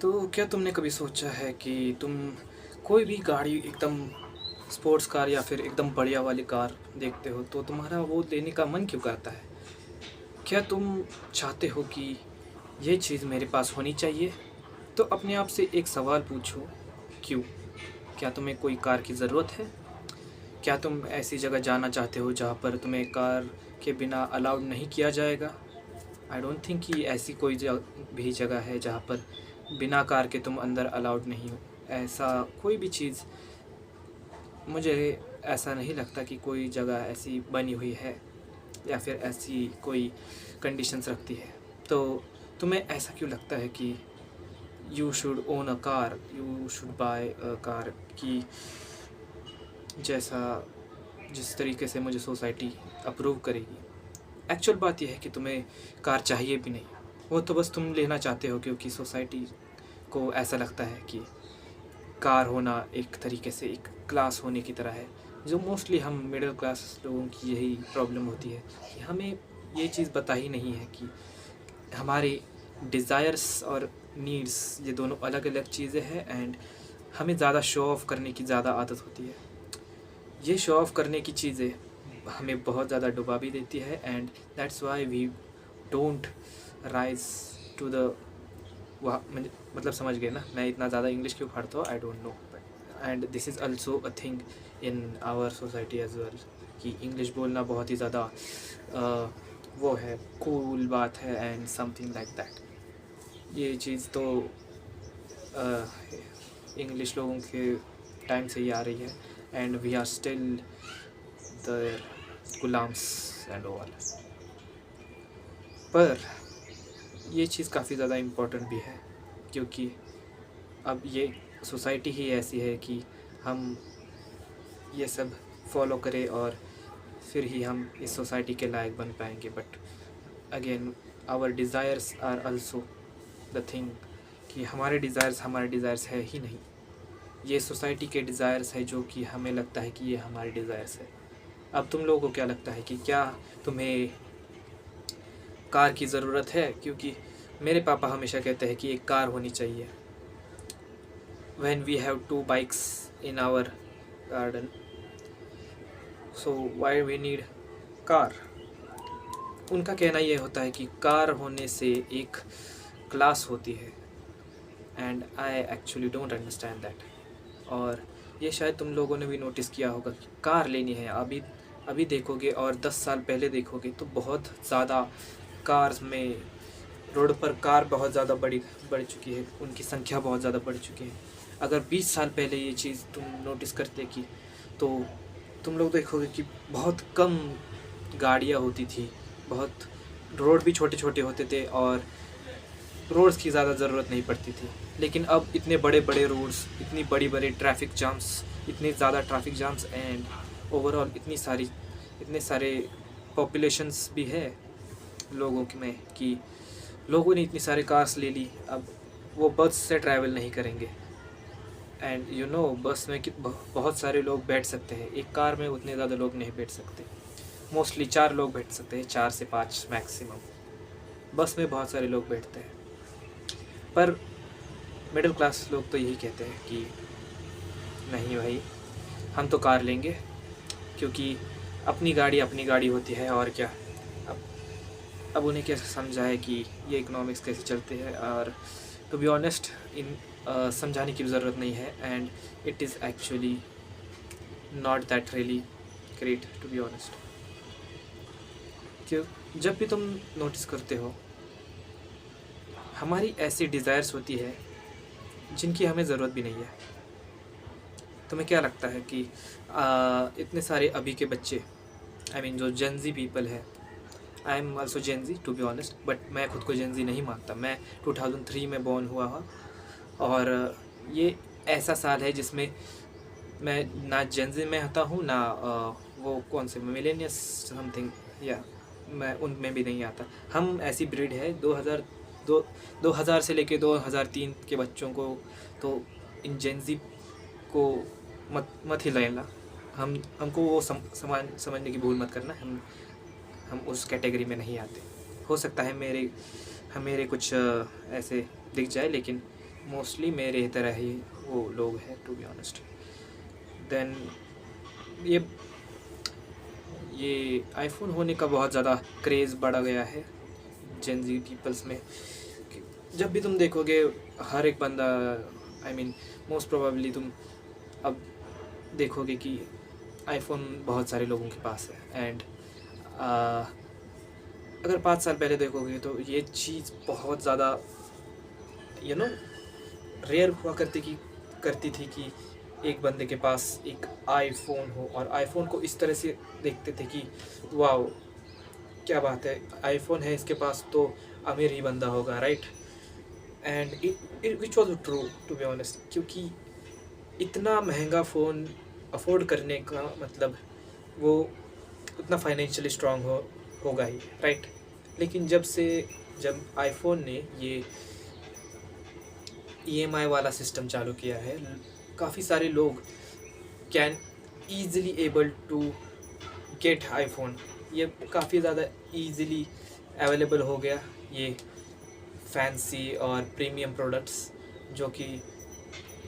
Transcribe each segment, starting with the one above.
तो क्या तुमने कभी सोचा है कि तुम कोई भी गाड़ी एकदम स्पोर्ट्स कार या फिर एकदम बढ़िया वाली कार देखते हो तो तुम्हारा वो लेने का मन क्यों करता है? क्या तुम चाहते हो कि ये चीज़ मेरे पास होनी चाहिए? तो अपने आप से एक सवाल पूछो, क्यों? क्या तुम्हें कोई कार की ज़रूरत है? क्या तुम ऐसी जगह जाना चाहते हो जहाँ पर तुम्हें कार के बिना अलाउड नहीं किया जाएगा? आई डोंट थिंक कि ऐसी कोई भी जगह है जहाँ पर बिना कार के तुम अंदर अलाउड नहीं हो। ऐसा कोई भी चीज़, मुझे ऐसा नहीं लगता कि कोई जगह ऐसी बनी हुई है या फिर ऐसी कोई कंडीशंस रखती है। तो तुम्हें ऐसा क्यों लगता है कि you should own a car, you should buy a car की जैसा जिस तरीके से मुझे सोसाइटी अप्रूव करेगी? एक्चुअल बात यह है कि तुम्हें कार चाहिए भी नहीं, वो तो बस तुम लेना चाहते हो क्योंकि सोसाइटी को ऐसा लगता है कि कार होना एक तरीके से एक क्लास होने की तरह है, जो मोस्टली हम मिडिल क्लास लोगों की यही प्रॉब्लम होती है कि हमें ये चीज़ पता ही नहीं है कि हमारे डिज़ायर्स और नीड्स ये दोनों अलग अलग चीज़ें हैं। एंड हमें ज़्यादा शो ऑफ़ करने की ज़्यादा आदत होती है। ये शो ऑफ़ करने की चीज़ें हमें बहुत ज़्यादा डुबा भी देती है and that's why we don't rise to the मतलब समझ गए ना, मैं इतना ज़्यादा इंग्लिश क्यों पढ़ता हूँ, I don't know. And this is also a thing in our society as well कि इंग्लिश बोलना बहुत ही ज़्यादा वो है, कूल बात है एंड समथिंग लाइक दैट। ये चीज़ तो इंग्लिश लोगों के टाइम से ही आ रही है and we are still the गुलाम्स एंड ऑल। पर ये चीज़ काफ़ी ज़्यादा इम्पोर्टेंट भी है क्योंकि अब ये सोसाइटी ही ऐसी है कि हम ये सब फॉलो करें और फिर ही हम इस सोसाइटी के लायक बन पाएंगे। But again our desires are also the thing कि हमारे डिज़ायर्स है ही नहीं, ये सोसाइटी के डिज़ायर्स है जो कि हमें लगता है कि ये हमारे डिज़ायर्स है। अब तुम लोगों को क्या लगता है कि क्या तुम्हें कार की ज़रूरत है? क्योंकि मेरे पापा हमेशा कहते हैं कि एक कार होनी चाहिए। when we have two bikes in our garden, so why we need car? उनका कहना ये होता है कि कार होने से एक क्लास होती है and I actually don't understand that. और ये शायद तुम लोगों ने भी नोटिस किया होगा कि कार लेनी है, अभी अभी देखोगे और 10 साल पहले देखोगे तो बहुत ज़्यादा कार्स में, रोड पर कार बहुत ज़्यादा बढ़ चुकी है, उनकी संख्या बहुत ज़्यादा बढ़ चुकी है। अगर 20 साल पहले ये चीज़ तुम नोटिस करते कि तो तुम लोग देखोगे कि बहुत कम गाड़ियाँ होती थी, बहुत रोड भी छोटे छोटे होते थे और रोड्स की ज़्यादा ज़रूरत नहीं पड़ती थी। लेकिन अब इतने बड़े बड़े रोड्स, इतनी बड़ी बड़ी ट्रैफिक जाम्स, इतने ज़्यादा ट्रैफिक जाम्स एंड ओवरऑल इतने सारे पॉपुलेशंस भी है लोगों में कि लोगों ने इतनी सारी कार्स ले ली, अब वो बस से ट्रैवल नहीं करेंगे। एंड यू नो बस में बहुत सारे लोग बैठ सकते हैं, एक कार में उतने ज़्यादा लोग नहीं बैठ सकते। मोस्टली 4 लोग बैठ सकते हैं, 4 से 5 मैक्सिमम। बस में बहुत सारे लोग बैठते हैं। पर मिडिल क्लास लोग तो यही कहते हैं कि नहीं भाई, हम तो कार लेंगे क्योंकि अपनी गाड़ी होती है और क्या। अब अब उन्हें कैसे समझाए कि ये इकोनॉमिक्स कैसे चलते हैं। और टू बी ऑनेस्ट इन समझाने की ज़रूरत नहीं है and it is actually not that really great to be honest. क्यों, जब भी तुम नोटिस करते हो हमारी ऐसी डिज़ायर्स होती है जिनकी हमें ज़रूरत भी नहीं है। तुम्हें क्या लगता है कि इतने सारे अभी के बच्चे, आई मीन जो जेनजी पीपल है, I am also Gen Z to be honest, but मैं खुद को जेनजी नहीं मानता। मैं 2003 में बॉर्न हुआ हूँ और ये ऐसा साल है जिसमें मैं ना जेनजी में आता हूँ ना वो कौन से मिलेनियस समथिंग, या मैं उनमें भी नहीं आता। हम ऐसी ब्रीड है 2000 से लेके 2003 के बच्चों को तो इन जेनजी को मत ही लेना। हमको वो समझने की भूल मत करना। हम उस कैटेगरी में नहीं आते। हो सकता है मेरे कुछ ऐसे दिख जाए, लेकिन मोस्टली मेरे तरह ही वो लोग हैं, टू बी ऑनेस्ट। देन ये आईफ़ोन होने का बहुत ज़्यादा क्रेज़ बढ़ गया है जेन ज़ी पीपल्स में। कि जब भी तुम देखोगे हर एक बंदा, आई मीन मोस्ट प्रोबेबली तुम अब देखोगे कि आईफ़ोन बहुत सारे लोगों के पास है। एंड अगर 5 साल पहले देखोगे तो ये चीज़ बहुत ज़्यादा रेयर हुआ करती थी कि एक बंदे के पास एक आईफ़ोन हो, और आईफ़ोन को इस तरह से देखते थे कि वाओ क्या बात है, आईफ़ोन है इसके पास तो अमीर ही बंदा होगा, right. And it which was true, to be honest, क्योंकि इतना महंगा फ़ोन अफोर्ड करने का मतलब वो उतना फाइनेंशियली स्ट्रांग होगा ही, राइट। लेकिन जब आईफ़ोन ने ये EMI वाला सिस्टम चालू किया है, काफ़ी सारे लोग can easily able to get iPhone. ये काफ़ी ज़्यादा ईज़िली अवेलेबल हो गया ये फैंसी और प्रीमियम प्रोडक्ट्स, जो कि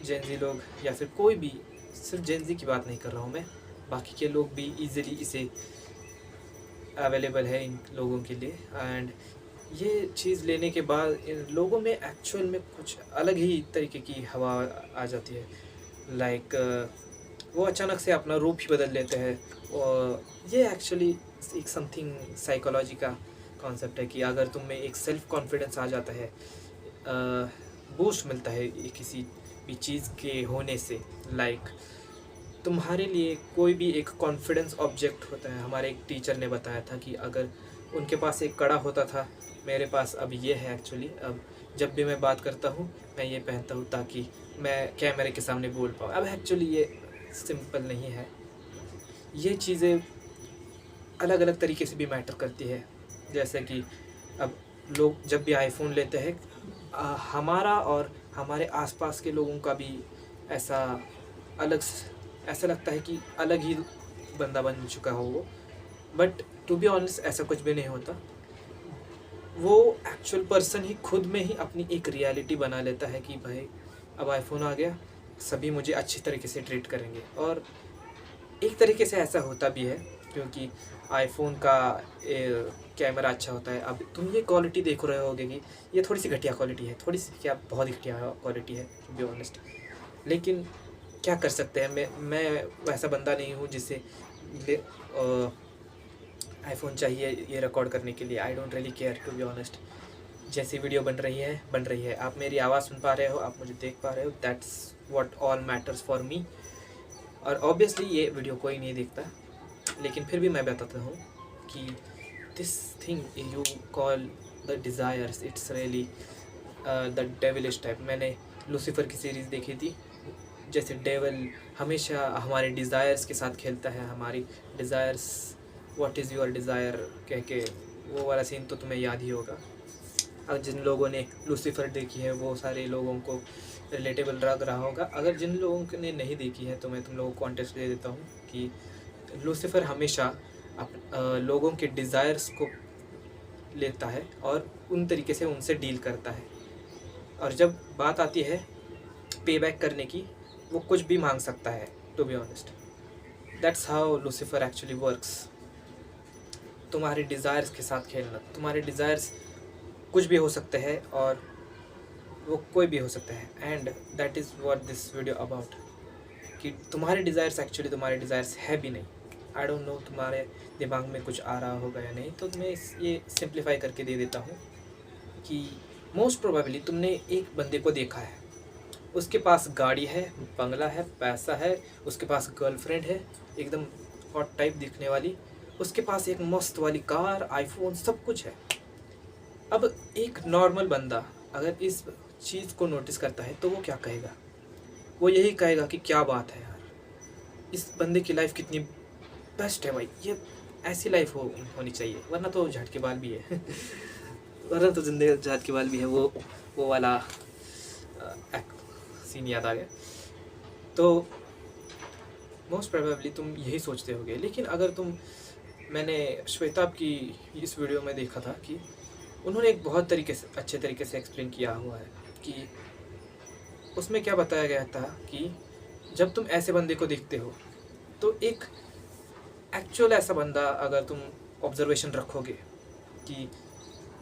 जेन ज़ी लोग या फिर कोई भी, सिर्फ जेन ज़ी की बात नहीं कर रहा हूँ मैं, बाकी के लोग भी ईज़िली इसे अवेलेबल है इन लोगों के लिए। एंड ये चीज़ लेने के बाद इन लोगों में एक्चुअल में कुछ अलग ही तरीके की हवा आ जाती है। लाइक वो अचानक से अपना रूप ही बदल लेते हैं। और ये एक्चुअली एक समथिंग साइकोलॉजी का कॉन्सेप्ट है कि अगर तुम में एक सेल्फ कॉन्फिडेंस आ जाता है, बूस्ट मिलता है ये किसी भी चीज़ के होने से। लाइक तुम्हारे लिए कोई भी एक कॉन्फिडेंस ऑब्जेक्ट होता है। हमारे एक टीचर ने बताया था कि अगर उनके पास एक कड़ा होता था, मेरे पास अब ये है एक्चुअली। अब जब भी मैं बात करता हूँ मैं ये पहनता हूँ ताकि मैं कैमरे के सामने बोल पाऊँ। अब एक्चुअली ये सिंपल नहीं है, ये चीज़ें अलग अलग तरीके से भी मैटर करती है। जैसे कि अब लोग जब भी आईफ़ोन लेते हैं, हमारा और हमारे आसपास के लोगों का भी ऐसा लगता है कि अलग ही बंदा बन चुका हो वो। बट टू बी ऑनेस्ट ऐसा कुछ भी नहीं होता। वो एक्चुअल पर्सन ही खुद में ही अपनी एक रियलिटी बना लेता है कि भाई अब आईफ़ोन आ गया, सभी मुझे अच्छी तरीके से ट्रीट करेंगे। और एक तरीके से ऐसा होता भी है, क्योंकि आईफ़ोन का कैमरा अच्छा होता है। अब तुम ये क्वालिटी देख रहे होगे कि ये थोड़ी सी घटिया क्वालिटी है, थोड़ी सी क्या, बहुत ही घटिया क्वालिटी है टू बी ऑनेस्ट। लेकिन क्या कर सकते हैं, मैं वैसा बंदा नहीं हूँ जिसे आईफ़ोन चाहिए ये रिकॉर्ड करने के लिए। I don't really care to be honest. जैसी वीडियो बन रही है, आप मेरी आवाज़ सुन पा रहे हो, आप मुझे देख पा रहे हो, that's what all matters for me. और ऑब्वियसली ये वीडियो कोई नहीं देखता, लेकिन फिर भी मैं बताता हूँ कि this thing you call the desires, it's really the devilish type. मैंने लूसीफर की सीरीज़ देखी थी, जैसे डेविल हमेशा हमारे डिज़ायर्स के साथ खेलता है। हमारी desires, what is your desire कह के, वो वाला सीन तो तुम्हें याद ही होगा। अब जिन लोगों ने लूसीफर देखी है वो सारे लोगों को रिलेटेबल लग रहा होगा। अगर जिन लोगों ने नहीं देखी है तो मैं तुम लोगों को कॉन्टेक्स्ट दे देता हूँ कि लूसीफर हमेशा लोगों के डिज़ायर्स को लेता है और उन तरीके से उनसे डील करता है। और जब बात आती है पे बैक करने की, वो कुछ भी मांग सकता है, to be honest. That's how Lucifer actually works. तुम्हारे डिज़ायर्स के साथ खेलना, तुम्हारे डिज़ायर्स कुछ भी हो सकते हैं और वो कोई भी हो सकता है। And that is what this video about, कि तुम्हारे डिज़ायर्स एक्चुअली तुम्हारे डिज़ायर्स है भी नहीं। आई डोंट नो तुम्हारे दिमाग में कुछ आ रहा होगा या नहीं, तो मैं ये सिंप्लीफाई करके दे देता हूँ कि मोस्ट प्रोबेबली तुमने एक बंदे को देखा है, उसके पास गाड़ी है, बंगला है, पैसा है, उसके पास गर्लफ्रेंड है एकदम हॉट टाइप दिखने वाली, उसके पास एक मस्त वाली कार, आईफोन, सब कुछ है। अब एक नॉर्मल बंदा अगर इस चीज़ को नोटिस करता है तो वो क्या कहेगा? वो यही कहेगा कि क्या बात है यार, इस बंदे की लाइफ कितनी बेस्ट है भाई, ये ऐसी लाइफ होनी चाहिए, वरना तो झाट के बाल भी है वरना तो जिंदगी झाट के बाल भी है। वो वाला सीन याद आ गया। तो मोस्ट प्रोबेबली तुम यही सोचते होगे। लेकिन अगर मैंने श्वेताब की इस वीडियो में देखा था कि उन्होंने एक बहुत अच्छे तरीके से एक्सप्लेन किया हुआ है कि उसमें क्या बताया गया था कि जब तुम ऐसे बंदे को देखते हो तो एक एक्चुअल ऐसा बंदा अगर तुम ऑब्जर्वेशन रखोगे कि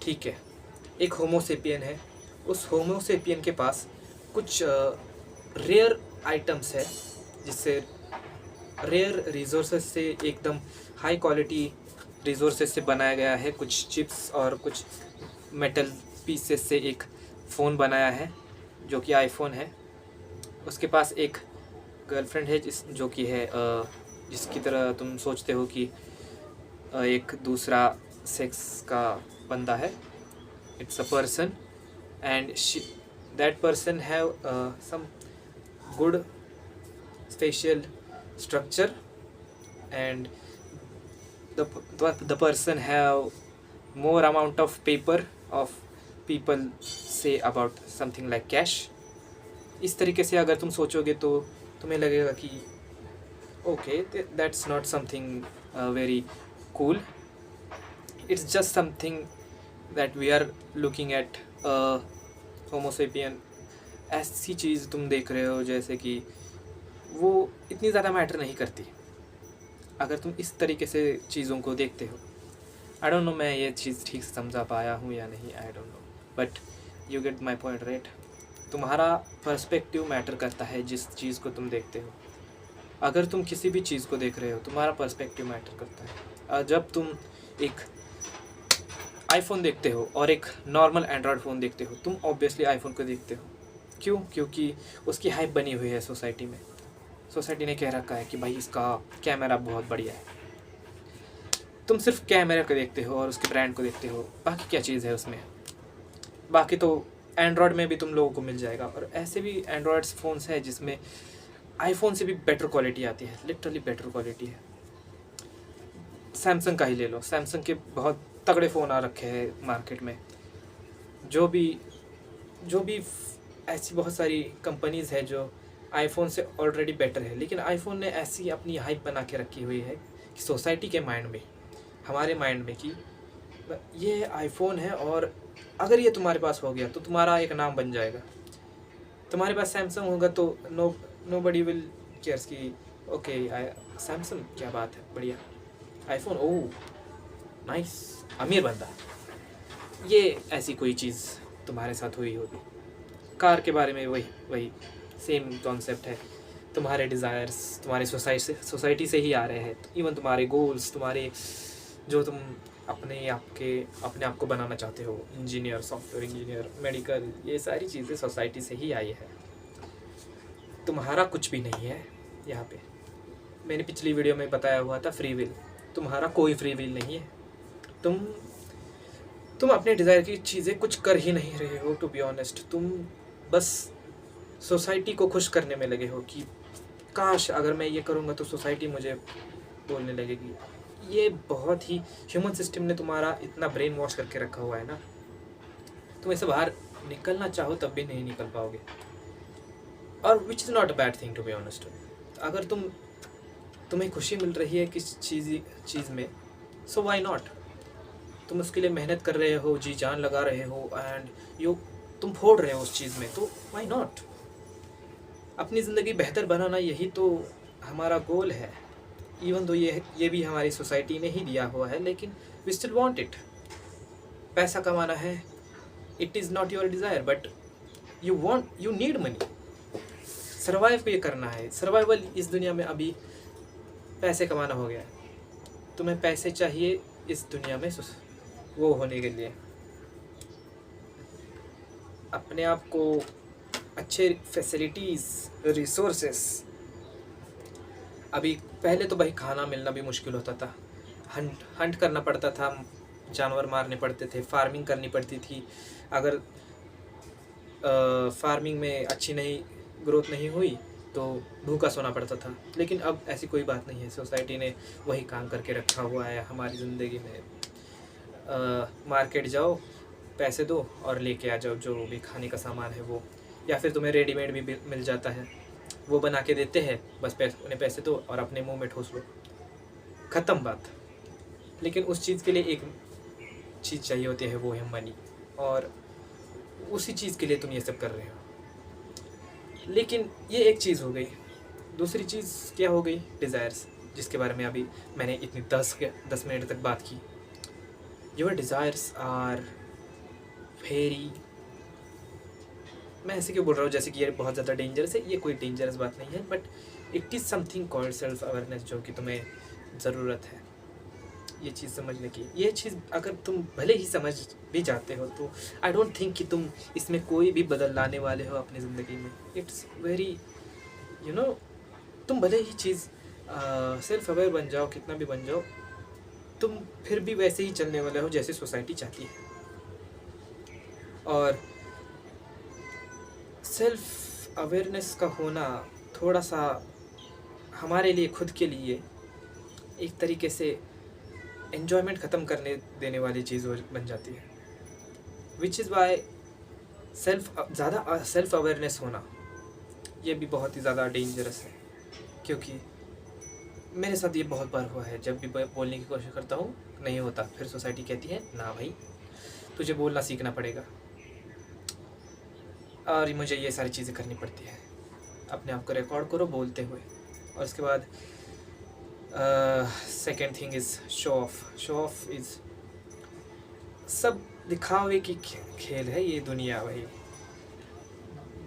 ठीक है, एक होमोसेपियन है, उस होमोसेपियन के पास कुछ रेयर आइटम्स है, जिससे रेयर रिसोर्सेज से एकदम हाई क्वालिटी रिसोर्सेज से बनाया गया है, कुछ चिप्स और कुछ मेटल पीसेस से एक फ़ोन बनाया है जो कि आईफोन है। उसके पास एक गर्लफ्रेंड है जो कि है जिसकी तरह तुम सोचते हो कि एक दूसरा सेक्स का बंदा है। It's a person and that person have some good facial structure and the person have more amount of paper of people say about something like cash। इस तरीके से अगर तुम सोचोगे तो तुम्हें लगेगा कि okay, that's not something very cool, it's just something that we are looking at homo sapien. ऐसी चीज़ तुम देख रहे हो जैसे कि वो इतनी ज़्यादा मैटर नहीं करती अगर तुम इस तरीके से चीज़ों को देखते हो। आई डोंट नो मैं ये चीज़ ठीक से समझा पाया हूँ या नहीं, आई don't know, but you get my point right. तुम्हारा पर्सपेक्टिव मैटर करता है जिस चीज़ को तुम देखते हो। अगर तुम किसी भी चीज़ को देख रहे हो तुम्हारा पर्सपेक्टिव मैटर करता है। जब तुम एक आईफोन देखते हो और एक नॉर्मल एंड्रॉयड फ़ोन देखते हो, तुम ऑब्वियसली आईफोन को देखते हो। क्यों? क्योंकि उसकी हाइप बनी हुई है सोसाइटी में। सोसाइटी ने कह रखा है कि भाई इसका कैमरा बहुत बढ़िया है। तुम सिर्फ कैमरे को देखते हो और उसके ब्रांड को देखते हो, बाकी क्या चीज़ है उसमें? बाकी तो एंड्रॉयड में भी तुम लोगों को मिल जाएगा, और ऐसे भी एंड्रॉयड फ़ोन्स है जिसमें आईफोन से भी बेटर क्वालिटी आती है, लिटरली बेटर क्वालिटी है। सैमसंग का ही ले लो, सैमसंग के बहुत तगड़े फ़ोन आ रखे हैं मार्केट में। जो भी ऐसी बहुत सारी कंपनीज़ है जो आईफोन से ऑलरेडी बेटर है, लेकिन आईफोन ने ऐसी अपनी हाइप बना के रखी हुई है कि सोसाइटी के माइंड में, हमारे माइंड में, कि ये आईफोन है और अगर ये तुम्हारे पास हो गया तो तुम्हारा एक नाम बन जाएगा। तुम्हारे पास सैमसंग होगा तो नोबडी विल केयर्स कि ओके सैमसंग, क्या बात है, बढ़िया। आईफोन, ओह नाइस, अमीर बंदा। ये ऐसी कोई चीज़ तुम्हारे साथ हुई होगी। कार के बारे में वही सेम कॉन्सेप्ट है। तुम्हारे डिज़ायर्स तुम्हारे सोसाइटी से ही आ रहे हैं। इवन तुम्हारे गोल्स, तुम्हारे जो तुम अपने आप को बनाना चाहते हो, इंजीनियर, सॉफ्टवेयर इंजीनियर, मेडिकल, ये सारी चीज़ें सोसाइटी से ही आई है। तुम्हारा कुछ भी नहीं है यहाँ पे। मैंने पिछली वीडियो में बताया हुआ था फ्री विल। तुम्हारा कोई फ्री विल नहीं है। तुम अपने डिज़ायर की चीज़ें कुछ कर ही नहीं रहे हो, टू बी ऑनेस्ट। तुम बस सोसाइटी को खुश करने में लगे हो कि काश अगर मैं ये करूँगा तो सोसाइटी मुझे बोलने लगेगी। ये बहुत ही ह्यूमन सिस्टम ने तुम्हारा इतना ब्रेन वॉश करके रखा हुआ है ना, तुम इससे बाहर निकलना चाहो तब भी नहीं निकल पाओगे। और which is not a bad thing, to be honest. अगर तुम्हें खुशी मिल रही है किस चीज़ में, सो वाई नॉट। तुम उसके लिए मेहनत कर रहे हो, जी जान लगा रहे हो, एंड तुम फोड़ रहे हो उस चीज़ में, तो वाई नॉट। अपनी ज़िंदगी बेहतर बनाना, यही तो हमारा गोल है। इवन दो ये भी हमारी सोसाइटी ने ही दिया हुआ है, लेकिन वी स्टिल वांट इट। पैसा कमाना है, it is not your desire, but you need money. Survive भी करना है। सर्वाइवल इस दुनिया में अभी पैसे कमाना हो गया है। तुम्हें पैसे चाहिए इस दुनिया में वो होने के लिए, अपने आप को अच्छे फैसिलिटीज़, रिसोर्सेस। अभी पहले तो भाई खाना मिलना भी मुश्किल होता था, हंट करना पड़ता था, जानवर मारने पड़ते थे, फार्मिंग करनी पड़ती थी। अगर फार्मिंग में अच्छी ग्रोथ नहीं हुई तो भूखा सोना पड़ता था। लेकिन अब ऐसी कोई बात नहीं है। सोसाइटी ने वही काम करके रखा हुआ है हमारी ज़िंदगी में। मार्केट जाओ, पैसे दो और लेके आ जाओ जो भी खाने का सामान है वो, या फिर तुम्हें रेडीमेड भी मिल जाता है, वो बना के देते हैं। बस उन्हें पैसे दो और अपने मुंह में ठूस लो, ख़त्म बात। लेकिन उस चीज़ के लिए एक चीज़ चाहिए होती है, वो है मनी, और उसी चीज़ के लिए तुम ये सब कर रहे हो। लेकिन ये एक चीज़ हो गई। दूसरी चीज़ क्या हो गई? डिज़ायर्स, जिसके बारे में अभी मैंने इतनी 10 मिनट तक बात की। योर डिज़ायर्स आर वेरी, मैं ऐसे क्यों बोल रहा हूँ जैसे कि ये बहुत ज़्यादा डेंजरस है। ये कोई डेंजरस बात नहीं है, but it is something called self awareness, जो कि तुम्हें ज़रूरत है ये चीज़ समझने की। ये चीज़ अगर तुम भले ही समझ भी जाते हो तो आई डोंट थिंक कि तुम इसमें कोई भी बदल लाने वाले हो अपनी ज़िंदगी में। इट्स वेरी यू नो, तुम भले ही चीज़ सेल्फ अवेयर बन जाओ, कितना भी बन जाओ, तुम फिर भी वैसे ही चलने वाले हो जैसे सोसाइटी चाहती है। और सेल्फ अवेयरनेस का होना थोड़ा सा हमारे लिए, खुद के लिए एक तरीके से एन्जॉयमेंट ख़त्म करने देने वाली चीज़ बन जाती है। विच इज़ वाई ज़्यादा सेल्फ अवेयरनेस होना ये भी बहुत ही ज़्यादा डेंजरस है। क्योंकि मेरे साथ ये बहुत बार हुआ है, जब भी बोलने की कोशिश करता हूँ नहीं होता, फिर सोसाइटी कहती है ना भाई तुझे बोलना सीखना पड़ेगा, और मुझे ये सारी चीज़ें करनी पड़ती है। अपने आप को रिकॉर्ड करो बोलते हुए। और उसके बाद second thing is show off. Show off is सब दिखावे की खेल है ये दुनिया, भाई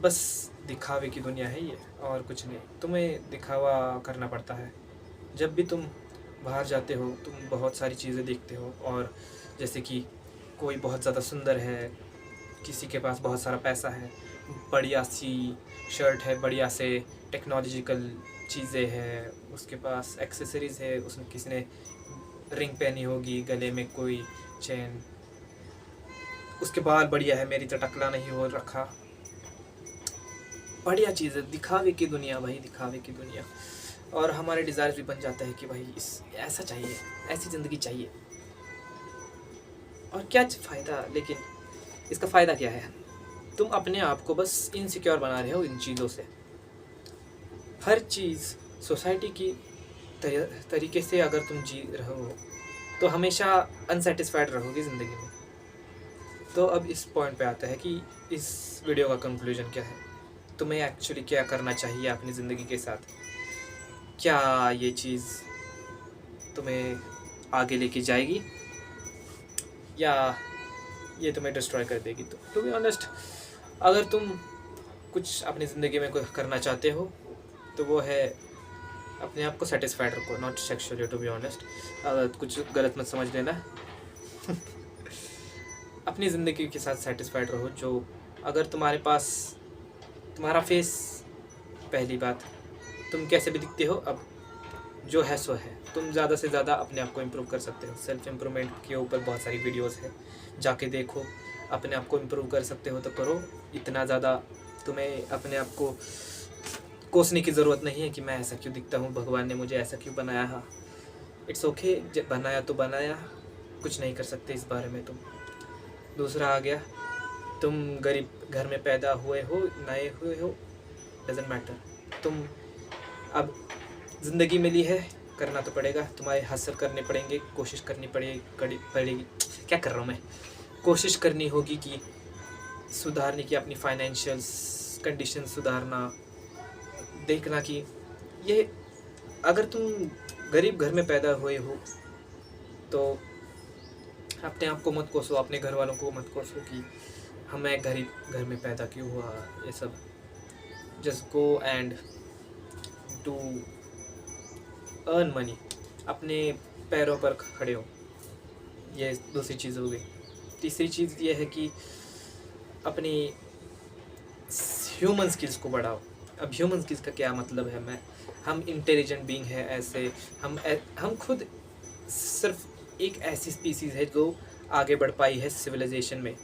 बस दिखावे की दुनिया है ये, और कुछ नहीं। तुम्हें दिखावा करना पड़ता है। जब भी तुम बाहर जाते हो तुम बहुत सारी चीज़ें देखते हो, और जैसे कि कोई बहुत ज़्यादा सुंदर है, किसी के पास बहुत सारा पैसा है, बढ़िया सी शर्ट है, बढ़िया से टेक्नोलॉजिकल चीज़ें हैं, उसके पास एक्सेसरीज़ है, उसने किसी ने रिंग पहनी होगी, गले में कोई चेन, उसके बाल बढ़िया है, मेरी तो टकला नहीं हो रखा। बढ़िया चीज़ है, दिखावे की दुनिया भाई, दिखावे की दुनिया। और हमारे डिज़ायर भी बन जाता है कि भाई इस ऐसा चाहिए, ऐसी ज़िंदगी चाहिए। और क्या फ़ायदा, लेकिन इसका फ़ायदा क्या है? तुम अपने आप को बस इनसिक्योर बना रहे हो इन चीज़ों से। हर चीज़ सोसाइटी की तरीके से अगर तुम जी रहे हो तो हमेशा अनसेटिस्फाइड रहोगी ज़िंदगी में। तो अब इस पॉइंट पे आता है कि इस वीडियो का कंक्लूजन क्या है, तुम्हें एक्चुअली क्या करना चाहिए अपनी ज़िंदगी के साथ। क्या ये चीज़ तुम्हें आगे लेके जाएगी या ये तुम्हें डिस्ट्रॉय कर देगी। तो टू बी ऑनेस्ट, अगर तुम कुछ अपनी ज़िंदगी में कुछ करना चाहते हो तो वो है अपने आप को सेटिस्फाइड रखो, not sexually, to be honest. अगर कुछ गलत मत समझ लेना। अपनी ज़िंदगी के साथ सेटिस्फाइड रहो। जो अगर तुम्हारे पास तुम्हारा फेस, पहली बात तुम कैसे भी दिखते हो, अब जो है सो है। तुम ज़्यादा से ज़्यादा अपने आप को इम्प्रूव कर सकते हो। सेल्फ इम्प्रूवमेंट के ऊपर बहुत सारी वीडियोस है, जाके देखो। अपने आप को इम्प्रूव कर सकते हो तो करो। इतना ज़्यादा तुम्हें अपने आप को कोसने की ज़रूरत नहीं है कि मैं ऐसा क्यों दिखता हूँ, भगवान ने मुझे ऐसा क्यों बनाया है। इट्स ओके, बनाया तो बनाया, कुछ नहीं कर सकते इस बारे में तुम। दूसरा आ गया, तुम गरीब घर में पैदा हुए हो, नए हुए हो, डजेंट मैटर। तुम अब ज़िंदगी मिली है, करना तो पड़ेगा। तुम्हारे हासिल करने पड़ेंगे, कोशिश करनी पड़ेगी। क्या कर रहा हूँ मैं? कोशिश करनी होगी कि सुधारने की, अपनी फाइनेंशियल कंडीशन सुधारना, देखना कि ये, अगर तुम गरीब घर में पैदा हुए हो तो अपने आप को मत कोसो, अपने घर वालों को मत कोसो कि हमें गरीब घर में पैदा क्यों हुआ, ये सब। Just go and do earn money, अपने पैरों पर खड़े हो। ये दूसरी चीज़ हो गई। तीसरी चीज़ ये है कि अपनी ह्यूमन स्किल्स को बढ़ाओ। अब ह्यूमन स्किल्स का क्या मतलब है? हम इंटेलिजेंट बीइंग है, ऐसे हम खुद सिर्फ एक ऐसी स्पीसीज़ है जो आगे बढ़ पाई है सिविलाइजेशन में,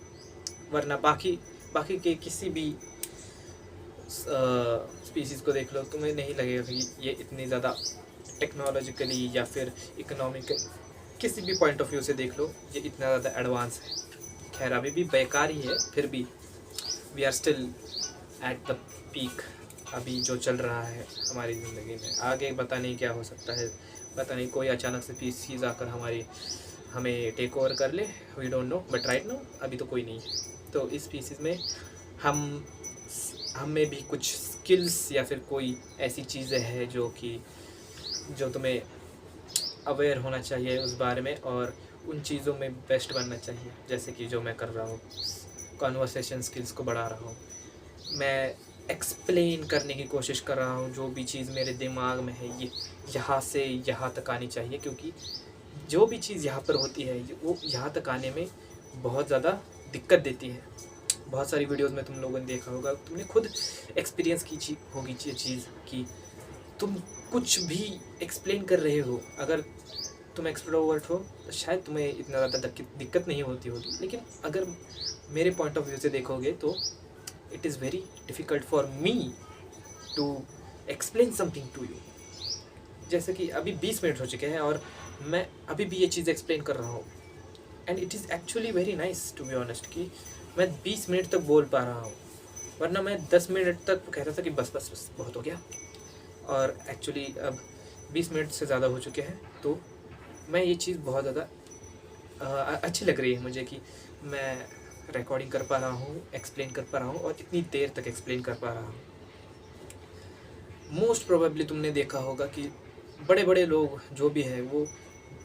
वरना बाकी के किसी भी स्पीसीज़ को देख लो, तुम्हें नहीं लगेगा कि ये इतनी ज़्यादा टेक्नोलॉजिकली या फिर इकोनॉमिकल, किसी भी पॉइंट ऑफ व्यू से देख लो, ये इतना ज़्यादा एडवांस है। खैर अभी भी बेकार ही है, फिर भी we are still at the peak. अभी जो चल रहा है हमारी ज़िंदगी में, आगे पता नहीं क्या हो सकता है, पता नहीं कोई अचानक से चीज़ आकर हमें टेक ओवर कर ले, we don't know. But right now अभी तो कोई नहीं है। तो इस स्पीसीज़ में हम में भी कुछ स्किल्स या फिर कोई ऐसी चीज़ें हैं जो तुम्हें अवेयर होना चाहिए उस बारे में और उन चीज़ों में बेस्ट बनना चाहिए। जैसे कि जो मैं कर रहा हूँ, कन्वर्सेशन स्किल्स को बढ़ा रहा हूँ, मैं एक्सप्लेन करने की कोशिश कर रहा हूँ जो भी चीज़ मेरे दिमाग में है, ये यहाँ से यहाँ तक आनी चाहिए, क्योंकि जो भी चीज़ यहाँ पर होती है वो यहाँ तक आने में बहुत ज़्यादा दिक्कत देती है। बहुत सारी वीडियोस में तुम लोगों ने देखा होगा, तुमने खुद एक्सपीरियंस की होगी चीज़ कि तुम कुछ भी एक्सप्लेन कर रहे हो, अगर तुम एक्सट्रोवर्ट हो तो शायद तुम्हें इतना ज़्यादा दिक्कत नहीं होती होगी, लेकिन अगर मेरे पॉइंट ऑफ व्यू से देखोगे तो it is very difficult for me to explain something to you. जैसे कि अभी 20 मिनट हो चुके हैं और मैं अभी भी ये चीज़ एक्सप्लेन कर रहा हूँ, and it is actually very nice to be honest कि मैं 20 मिनट तक बोल पा रहा हूँ, वरना मैं 10 मिनट तक कहता था कि बस बस बस बहुत हो गया, और एक्चुअली अब 20 मिनट से ज़्यादा हो चुके हैं। तो मैं ये चीज़ बहुत ज़्यादा अच्छी लग रही है मुझे कि मैं रिकॉर्डिंग कर पा रहा हूँ, एक्सप्लेन कर पा रहा हूँ और इतनी देर तक एक्सप्लेन कर पा रहा हूँ। मोस्ट प्रोबेबली तुमने देखा होगा कि बड़े बड़े लोग जो भी हैं वो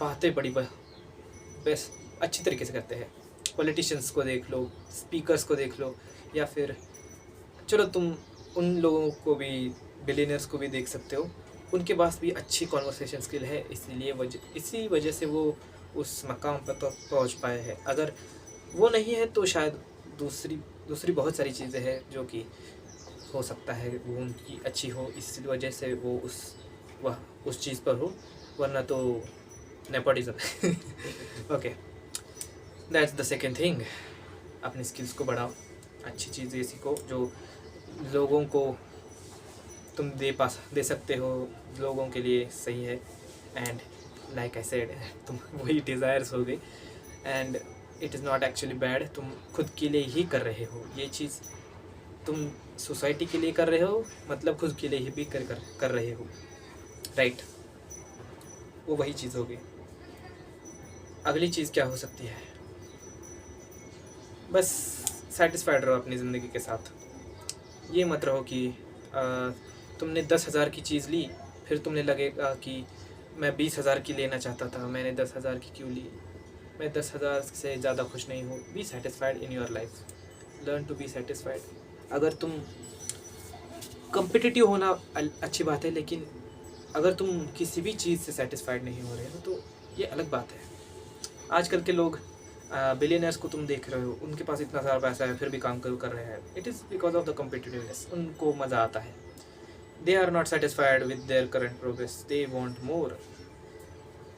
बातें बड़ी बेस्ट अच्छी तरीके से करते हैं। पॉलिटिशियंस को देख लो, स्पीकर्स को देख लो, या फिर चलो तुम उन लोगों को भी, बिलियनर्स को भी देख सकते हो, उनके पास भी अच्छी कॉन्वर्सेशन स्किल है, इसी वजह से वो उस मकाम पर तो पहुँच पाए हैं। अगर वो नहीं है तो शायद दूसरी बहुत सारी चीज़ें हैं जो कि हो सकता है वो उनकी अच्छी हो, इस वजह से वो उस चीज़ पर हो, वरना तो nepotism. Okay, that's the second thing. अपनी स्किल्स को बढ़ाओ, अच्छी चीज़ें सीखो जो लोगों को तुम दे सकते हो, लोगों के लिए सही है। एंड लाइक आई सेड, तुम वही डिज़ायर्स हो गई, and it is not actually bad. तुम खुद के लिए ही कर रहे हो ये चीज़, तुम सोसाइटी के लिए कर रहे हो, मतलब खुद के लिए भी कर रहे हो, राइट? वो वही चीज़ होगी। अगली चीज़ क्या हो सकती है? बस सेटिस्फाइड रहो अपनी ज़िंदगी के साथ। ये मत रहो कि तुमने 10,000 की चीज़ ली, फिर तुमने लगेगा कि मैं 20,000 की लेना चाहता था, मैंने 10,000 की क्यों ली, मैं 10,000 से ज़्यादा खुश नहीं हूँ। Be satisfied in your life, learn to be satisfied. अगर तुम कम्पिटिटिव होना अच्छी बात है, लेकिन अगर तुम किसी भी चीज़ से सेटिस्फाइड नहीं हो रहे हो तो ये अलग बात है। आजकल के लोग, बिलियनर्स को तुम देख रहे हो, उनके पास इतना सारा पैसा है फिर भी काम कर रहे हैं। It is because of the competitiveness. उनको मज़ा आता है। They are not satisfied with their current progress, they want more.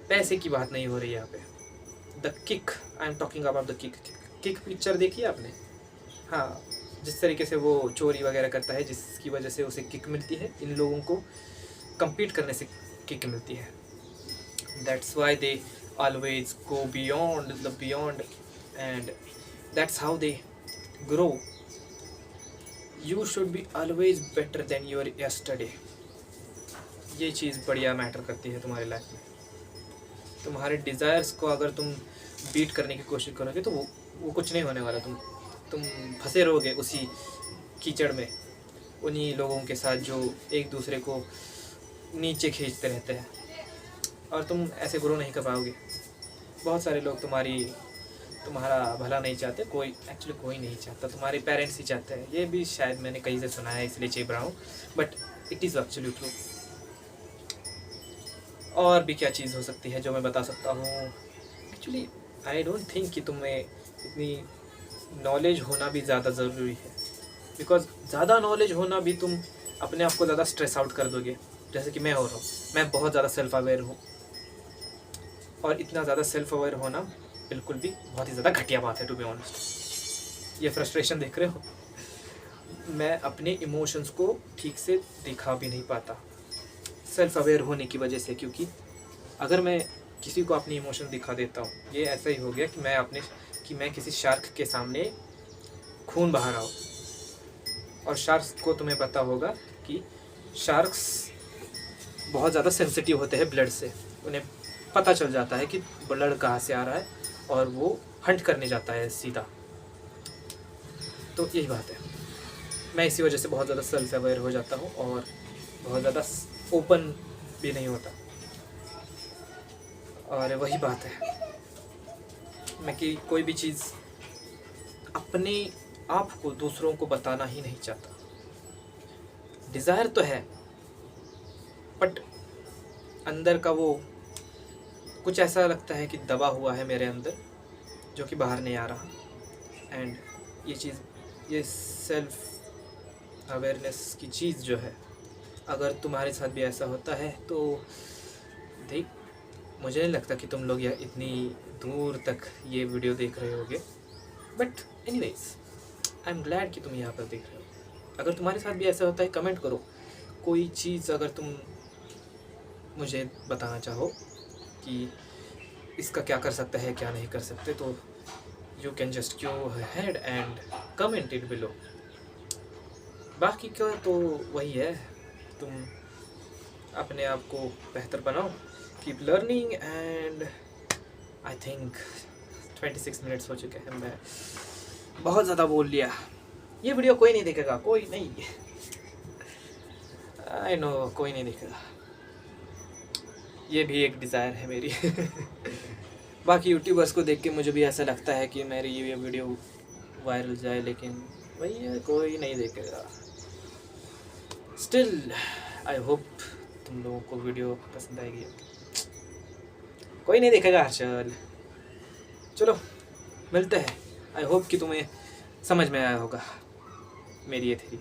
पैसे की बात नहीं हो रही यहाँ पे। The kick, I am talking about the kick. Kick picture देखी है आपने? हाँ, जिस तरीके से वो चोरी वगैरह करता है, जिसकी वजह से उसे किक मिलती है, इन लोगों को compete करने से किक मिलती है। That's why they always go beyond and that's how they grow. You should be always better than your yesterday. ये चीज़ बढ़िया मैटर करती है तुम्हारी लाइफ में। तुम्हारे डिज़ायर्स को अगर तुम बीट करने की कोशिश करोगे तो वो कुछ नहीं होने वाला। तुम फंसे रहोगे उसी कीचड़ में, उन्हीं लोगों के साथ जो एक दूसरे को नीचे खींचते रहते हैं, और तुम ऐसे ग्रो नहीं कर पाओगे। बहुत सारे लोग तुम्हारा भला नहीं चाहते, कोई नहीं चाहता, तुम्हारे पेरेंट्स ही चाहते हैं। ये भी शायद मैंने कहीं से सुना है, इसलिए चेप रहा हूँ, but it is actually true. और भी क्या चीज़ हो सकती है जो मैं बता सकता हूँ? एक्चुअली आई डोंट थिंक कि तुम्हें इतनी नॉलेज होना भी ज़्यादा ज़रूरी है, बिकॉज ज़्यादा नॉलेज होना भी तुम अपने आप को ज़्यादा स्ट्रेस आउट कर दोगे, जैसे कि मैं हो रहा हूँ। मैं बहुत ज़्यादा सेल्फ अवेयर हूँ, और इतना ज़्यादा सेल्फ अवेयर होना बिल्कुल भी बहुत ही ज़्यादा घटिया बात है, टू बी ऑनेस्ट। ये फ्रस्ट्रेशन देख रहे हो, मैं अपने इमोशंस को ठीक से दिखा भी नहीं पाता सेल्फ अवेयर होने की वजह से, क्योंकि अगर मैं किसी को अपनी इमोशन दिखा देता हूँ, ये ऐसा ही हो गया कि मैं किसी शार्क के सामने खून बहा रहा हूँ। और शार्क्स को तुम्हें पता होगा कि शार्क्स बहुत ज़्यादा सेंसिटिव होते हैं ब्लड से, उन्हें पता चल जाता है कि ब्लड कहाँ से आ रहा है, और वो हंट करने जाता है सीधा। तो यही बात है। मैं इसी वजह से बहुत ज़्यादा सेल्फ अवेयर हो जाता हूँ और बहुत ज़्यादा ओपन भी नहीं होता। और वही बात है, मैं कि कोई भी चीज़ अपने आप को दूसरों को बताना ही नहीं चाहता। डिज़ायर तो है, बट अंदर का वो कुछ ऐसा लगता है कि दबा हुआ है मेरे अंदर, जो कि बाहर नहीं आ रहा। एंड ये चीज़, ये सेल्फ अवेयरनेस की चीज़ जो है, अगर तुम्हारे साथ भी ऐसा होता है तो देख, मुझे नहीं लगता कि तुम लोग यह इतनी दूर तक ये वीडियो देख रहे होगे, but anyways I am glad कि तुम यहाँ पर देख रहे हो। अगर तुम्हारे साथ भी ऐसा होता है, कमेंट करो कोई चीज़ अगर तुम मुझे बताना चाहो कि इसका क्या कर सकता है, क्या नहीं कर सकते, तो you can just go ahead and comment it below. बाकी का तो वही है, तुम अपने आप को बेहतर बनाओ, keep learning. And I think 26 minutes हो चुके हैं, मैं बहुत ज़्यादा बोल लिया। ये वीडियो कोई नहीं देखेगा, कोई नहीं, आई नो कोई नहीं देखेगा, ये भी एक डिज़ायर है मेरी। बाकी यूट्यूबर्स को देख के मुझे भी ऐसा लगता है कि मेरी ये वीडियो वायरल जाए, लेकिन वही है, कोई नहीं देखेगा। स्टिल आई होप तुम लोगों को वीडियो पसंद आएगी। कोई नहीं देखेगा हर्षल, चलो मिलते हैं। आई होप कि तुम्हें समझ में आया होगा मेरी ये थ्योरी।